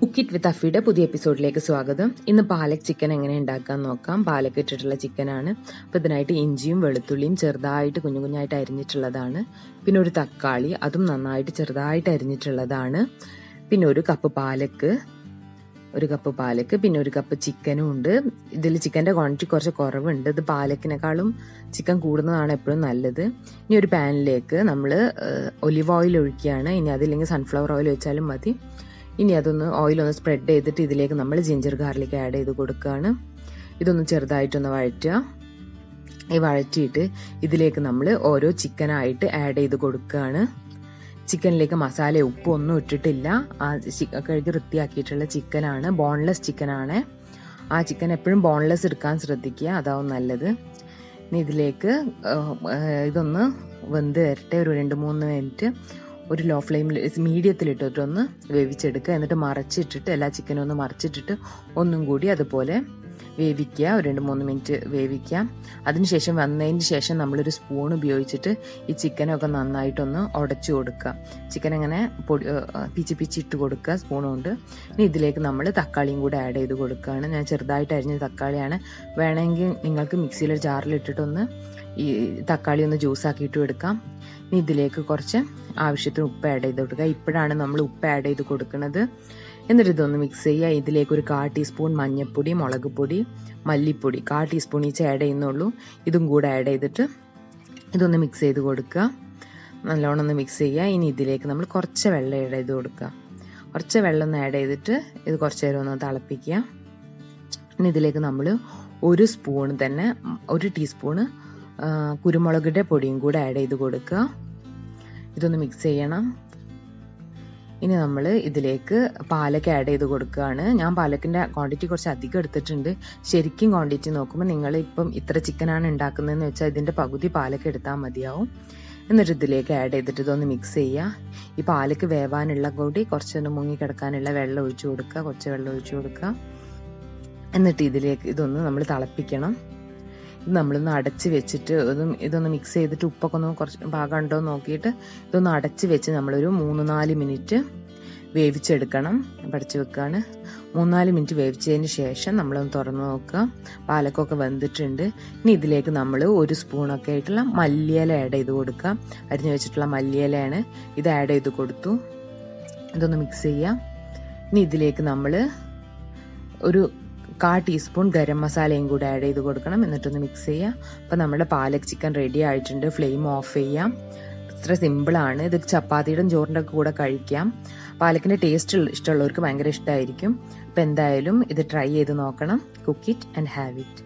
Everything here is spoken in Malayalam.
കുക്ക് ഇറ്റ് വിത്ത് അഫിയുടെ പുതിയ എപ്പിസോഡിലേക്ക് സ്വാഗതം. ഇന്ന് പാലക് ചിക്കൻ എങ്ങനെ ഉണ്ടാക്കാൻ നോക്കാം. പാലക് ഇട്ടിട്ടുള്ള ചിക്കനാണ്. അപ്പോൾ ഇതിനായിട്ട് ഇഞ്ചിയും വെളുത്തുള്ളിയും ചെറുതായിട്ട് കുഞ്ഞു കുഞ്ഞായിട്ട് അരിഞ്ഞിട്ടുള്ളതാണ്. പിന്നെ ഒരു തക്കാളി, അതും നന്നായിട്ട് ചെറുതായിട്ട് അരിഞ്ഞിട്ടുള്ളതാണ്. പിന്നെ ഒരു കപ്പ് പാലക്ക്, പിന്നെ ഒരു കപ്പ് ചിക്കനും ഉണ്ട്. ഇതിൽ ചിക്കൻ്റെ ക്വാണ്ടിറ്റി കുറച്ച് കുറവുണ്ട്. ഇത് പാലക്കിനേക്കാളും ചിക്കൻ കൂടുന്നതാണ് എപ്പോഴും നല്ലത്. ഇനി ഒരു പാനിലേക്ക് നമ്മൾ ഒലിവ് ഓയിൽ ഒഴിക്കുകയാണ്. ഇനി അതില്ലെങ്കിൽ സൺഫ്ലവർ ഓയിൽ ഒഴിച്ചാലും മതി. ഇനി ഓയിലൊന്ന് സ്പ്രെഡ് ചെയ്തിട്ട് ഇതിലേക്ക് നമ്മൾ ജിഞ്ചർ ഗാർലിക് ആഡ് ചെയ്ത് കൊടുക്കുകയാണ്. ഇതൊന്ന് ചെറുതായിട്ടൊന്ന് വഴറ്റുക. ഈ വഴറ്റിയിട്ട് ഇതിലേക്ക് നമ്മൾ ഓരോ ചിക്കനായിട്ട് ആഡ് ചെയ്ത് കൊടുക്കുകയാണ്. ചിക്കനിലേക്ക് മസാല ഉപ്പ് ഒന്നും ഇട്ടിട്ടില്ല. കഴുകി വൃത്തിയാക്കിയിട്ടുള്ള ചിക്കനാണ്, ബോൺലെസ് ചിക്കനാണ്. ആ ചിക്കൻ എപ്പോഴും ബോൺലെസ് എടുക്കാൻ ശ്രദ്ധിക്കുക, അതാവും നല്ലത്. ഇനി ഇതിലേക്ക് ഇതൊന്ന് വെന്ത് വരട്ടെ. ഒരു 2-3 മിനിറ്റ് ഒരു ലോ ഫ്ലെയിമിൽ മീഡിയത്തിലിട്ടിട്ടൊന്ന് വേവിച്ചെടുക്കുക. എന്നിട്ട് മറച്ചിട്ടിട്ട് എല്ലാ ചിക്കനും ഒന്ന് മറച്ചിട്ടിട്ട് ഒന്നും കൂടി അതുപോലെ വേവിക്കുക. ഒരു 2-3 മിനിറ്റ് വേവിക്കുക. അതിനുശേഷം വന്നതിന് ശേഷം നമ്മളൊരു സ്പൂൺ ഉപയോഗിച്ചിട്ട് ഈ ചിക്കനൊക്കെ നന്നായിട്ടൊന്ന് ഉടച്ചു കൊടുക്കുക. ചിക്കൻ അങ്ങനെ പിച്ചിട്ട് കൊടുക്കുക സ്പൂൺ കൊണ്ട്. ഇനി ഇതിലേക്ക് നമ്മൾ തക്കാളിയും കൂടെ ആഡ് ചെയ്ത് കൊടുക്കുകയാണ്. ഞാൻ ചെറുതായിട്ട് അരിഞ്ഞ തക്കാളിയാണ്. വേണമെങ്കിൽ നിങ്ങൾക്ക് മിക്സിയിലെ ജാറിലിട്ടിട്ടൊന്ന് ഈ തക്കാളി ഒന്ന് ജ്യൂസാക്കിയിട്ടും എടുക്കാം. ഇനി ഇതിലേക്ക് കുറച്ച് ആവശ്യത്തിന് ഉപ്പ് ആഡ് ചെയ്ത് കൊടുക്കുക. ഇപ്പോഴാണ് നമ്മൾ ഉപ്പ് ആഡ് ചെയ്ത് കൊടുക്കുന്നത്. എന്നിട്ട് ഇതൊന്ന് മിക്സ് ചെയ്യുക. ഇതിലേക്ക് ഒരു 1/4 ടീസ്പൂൺ മഞ്ഞൾപ്പൊടി, മുളക് പൊടി, മല്ലിപ്പൊടി 1/4 ടീസ്പൂൺ ഈച്ച് ആഡ് ചെയ്യുന്നുള്ളൂ. ഇതും കൂടെ ആഡ് ചെയ്തിട്ട് ഇതൊന്ന് മിക്സ് ചെയ്ത് കൊടുക്കുക. നല്ലോണം ഒന്ന് മിക്സ് ചെയ്യുക. ഇനി ഇതിലേക്ക് നമ്മൾ കുറച്ച് വെള്ളം ആഡ് ചെയ്ത് കൊടുക്കുക. കുറച്ച് വെള്ളം ഒന്ന് ആഡ് ചെയ്തിട്ട് ഇത് കുറച്ച് നേരം ഒന്ന് തിളപ്പിക്കുക. ഇനി ഇതിലേക്ക് നമ്മൾ ഒരു ടീസ്പൂണ് കുരുമുളകിൻ്റെ പൊടിയും കൂടെ ആഡ് ചെയ്ത് കൊടുക്കുക. ഇതൊന്ന് മിക്സ് ചെയ്യണം. ഇനി നമ്മൾ ഇതിലേക്ക് പാലക്ക് ആഡ് ചെയ്ത് കൊടുക്കുകയാണ്. ഞാൻ പാലക്കിൻ്റെ ക്വാണ്ടിറ്റി കുറച്ച് അധികം എടുത്തിട്ടുണ്ട്. ശരിക്കും ക്വാണ്ടിറ്റി നോക്കുമ്പോൾ നിങ്ങൾ ഇപ്പം ഇത്ര ചിക്കനാണ് ഉണ്ടാക്കുന്നതെന്ന് വെച്ചാൽ ഇതിൻ്റെ പകുതി പാലക്ക് എടുത്താൽ മതിയാവും. എന്നിട്ട് ഇതിലേക്ക് ആഡ് ചെയ്തിട്ട് ഇതൊന്ന് മിക്സ് ചെയ്യുക. ഈ പാലക്ക് വേവാനുള്ള കൂടി കുറച്ചൊന്ന് മുങ്ങിക്കിടക്കാനുള്ള വെള്ളം ഒഴിച്ചു കൊടുക്കുക. കുറച്ച് വെള്ളം ഒഴിച്ചു കൊടുക്കുക. എന്നിട്ട് ഇതിലേക്ക് ഇതൊന്ന് നമ്മൾ തിളപ്പിക്കണം. ഇത് നമ്മളൊന്ന് അടച്ച് വെച്ചിട്ട് ഇതൊന്ന് മിക്സ് ചെയ്തിട്ട് ഉപ്പൊക്കെ ഒന്ന് കുറച്ച് ഭാഗം ഉണ്ടോ നോക്കിയിട്ട് ഇതൊന്ന് അടച്ച് വെച്ച് നമ്മളൊരു 3-4 മിനിറ്റ് വേവിച്ചെടുക്കണം. പഠിച്ച് വെക്കുകയാണ്. 3-4 മിനിറ്റ് വേവിച്ചതിന് ശേഷം നമ്മളൊന്ന് തുറന്ന് നോക്കുക. പാലക്കൊക്കെ വെന്തിട്ടുണ്ട്. ഇനി ഇതിലേക്ക് നമ്മൾ 1 സ്പൂണൊക്കെ ആയിട്ടുള്ള മല്ലിയില ആഡ് ചെയ്ത് കൊടുക്കുക. അരിഞ്ഞു വെച്ചിട്ടുള്ള മല്ലിയിലയാണ്. ഇത് ആഡ് ചെയ്ത് കൊടുത്തു. ഇതൊന്ന് മിക്സ് ചെയ്യാം. ഇനി ഇതിലേക്ക് നമ്മൾ ഒരു 1/4 ടീസ്പൂൺ ഗരം മസാലയും കൂടെ ആഡ് ചെയ്ത് കൊടുക്കണം. എന്നിട്ടൊന്ന് മിക്സ് ചെയ്യുക. അപ്പോൾ നമ്മുടെ പാലക് ചിക്കൻ റെഡി ആയിട്ടുണ്ട്. ഫ്ലെയിം ഓഫ് ചെയ്യാം. ഇത്ര സിമ്പിളാണ്. ഇത് ചപ്പാത്തിയുടെ ചോറിൻ്റെ കൂടെ കഴിക്കാം. പാലക്കിൻ്റെ ടേസ്റ്റ് ഇഷ്ടമുള്ളവർക്ക് ഭയങ്കര ഇഷ്ടമായിരിക്കും. അപ്പോൾ എന്തായാലും ഇത് ട്രൈ ചെയ്ത് നോക്കണം. Cook it and have it.